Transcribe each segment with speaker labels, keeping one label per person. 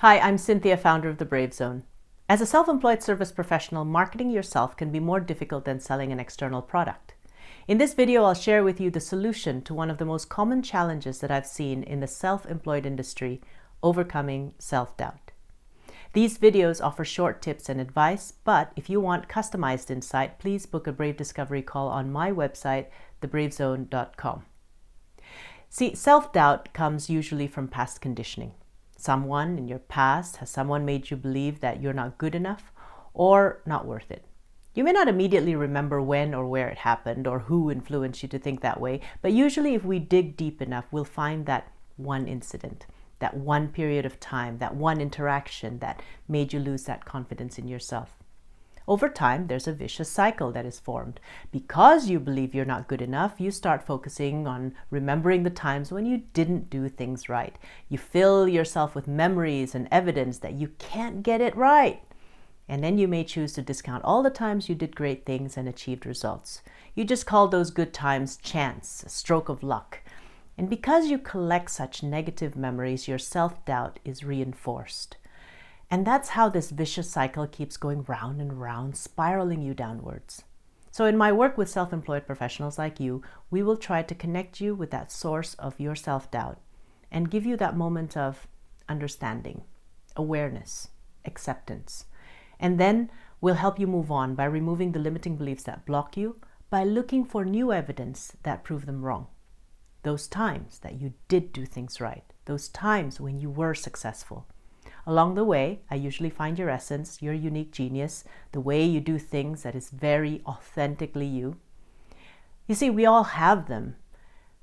Speaker 1: Hi, I'm Cynthia, founder of The Brave Zone. As a self-employed service professional, marketing yourself can be more difficult than selling an external product. In this video, I'll share with you the solution to one of the most common challenges that I've seen in the self-employed industry, overcoming self-doubt. These videos offer short tips and advice, but if you want customized insight, please book a Brave Discovery call on my website, thebravezone.com. See, self-doubt comes usually from past conditioning. Someone in your past, has someone made you believe that you're not good enough or not worth it? You may not immediately remember when or where it happened or who influenced you to think that way, but usually if we dig deep enough, we'll find that one incident, that one period of time, that one interaction that made you lose that confidence in yourself. Over time, there's a vicious cycle that is formed. Because you believe you're not good enough, you start focusing on remembering the times when you didn't do things right. You fill yourself with memories and evidence that you can't get it right. And then you may choose to discount all the times you did great things and achieved results. You just call those good times chance, a stroke of luck. And because you collect such negative memories, your self-doubt is reinforced. And that's how this vicious cycle keeps going round and round, spiraling you downwards. So in my work with self-employed professionals like you, we will try to connect you with that source of your self-doubt and give you that moment of understanding, awareness, acceptance. And then we'll help you move on by removing the limiting beliefs that block you, by looking for new evidence that prove them wrong. Those times that you did do things right, those times when you were successful. Along the way, I usually find your essence, your unique genius, the way you do things that is very authentically you. You see, we all have them,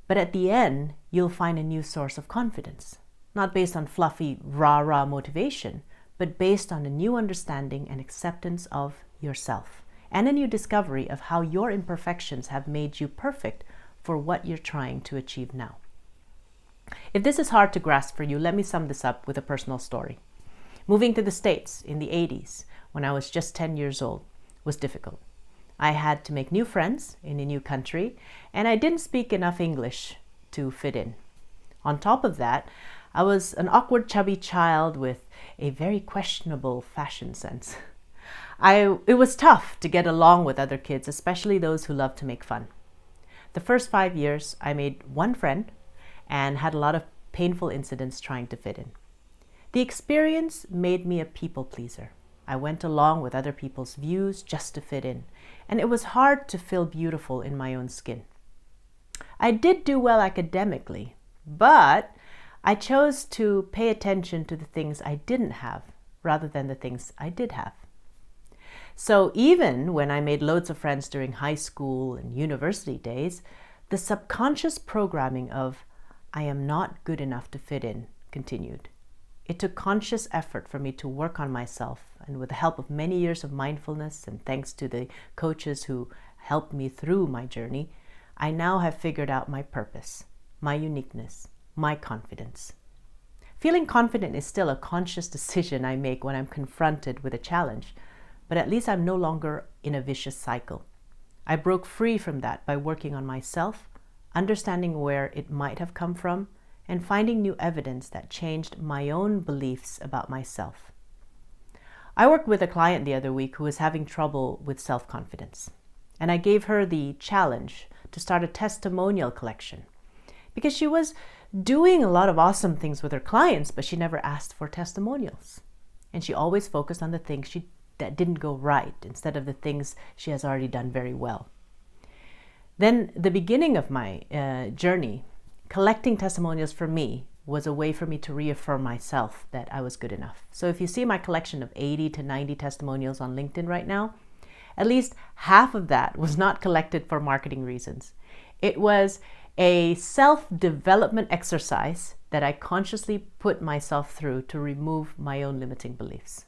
Speaker 1: but at the end, you'll find a new source of confidence, not based on fluffy rah-rah motivation, but based on a new understanding and acceptance of yourself, and a new discovery of how your imperfections have made you perfect for what you're trying to achieve now. If this is hard to grasp for you, let me sum this up with a personal story. Moving to the States in the 80s, when I was just 10 years old, was difficult. I had to make new friends in a new country, and I didn't speak enough English to fit in. On top of that, I was an awkward, chubby child with a very questionable fashion sense. It was tough to get along with other kids, especially those who loved to make fun. The first 5 years, I made one friend and had a lot of painful incidents trying to fit in. The experience made me a people pleaser. I went along with other people's views just to fit in, and it was hard to feel beautiful in my own skin. I did do well academically, but I chose to pay attention to the things I didn't have rather than the things I did have. So even when I made loads of friends during high school and university days, the subconscious programming of I am not good enough to fit in continued. It took conscious effort for me to work on myself, and with the help of many years of mindfulness and thanks to the coaches who helped me through my journey, I now have figured out my purpose, my uniqueness, my confidence. Feeling confident is still a conscious decision I make when I'm confronted with a challenge, but at least I'm no longer in a vicious cycle. I broke free from that by working on myself, understanding where it might have come from, and finding new evidence that changed my own beliefs about myself. I worked with a client the other week who was having trouble with self-confidence, and I gave her the challenge to start a testimonial collection because she was doing a lot of awesome things with her clients, but she never asked for testimonials. And she always focused on the things that didn't go right instead of the things she has already done very well. Then the beginning of my journey, collecting testimonials for me was a way for me to reaffirm myself that I was good enough. So if you see my collection of 80 to 90 testimonials on LinkedIn right now, at least half of that was not collected for marketing reasons. It was a self-development exercise that I consciously put myself through to remove my own limiting beliefs.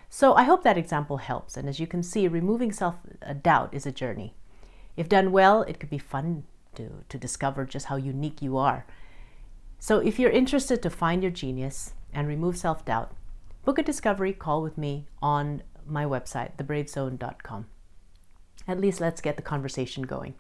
Speaker 1: So I hope that example helps. And as you can see, removing self-doubt is a journey. If done well, it could be fun to discover just how unique you are. So if you're interested to find your genius and remove self-doubt, book a discovery call with me on my website, thebravezone.com. At least let's get the conversation going.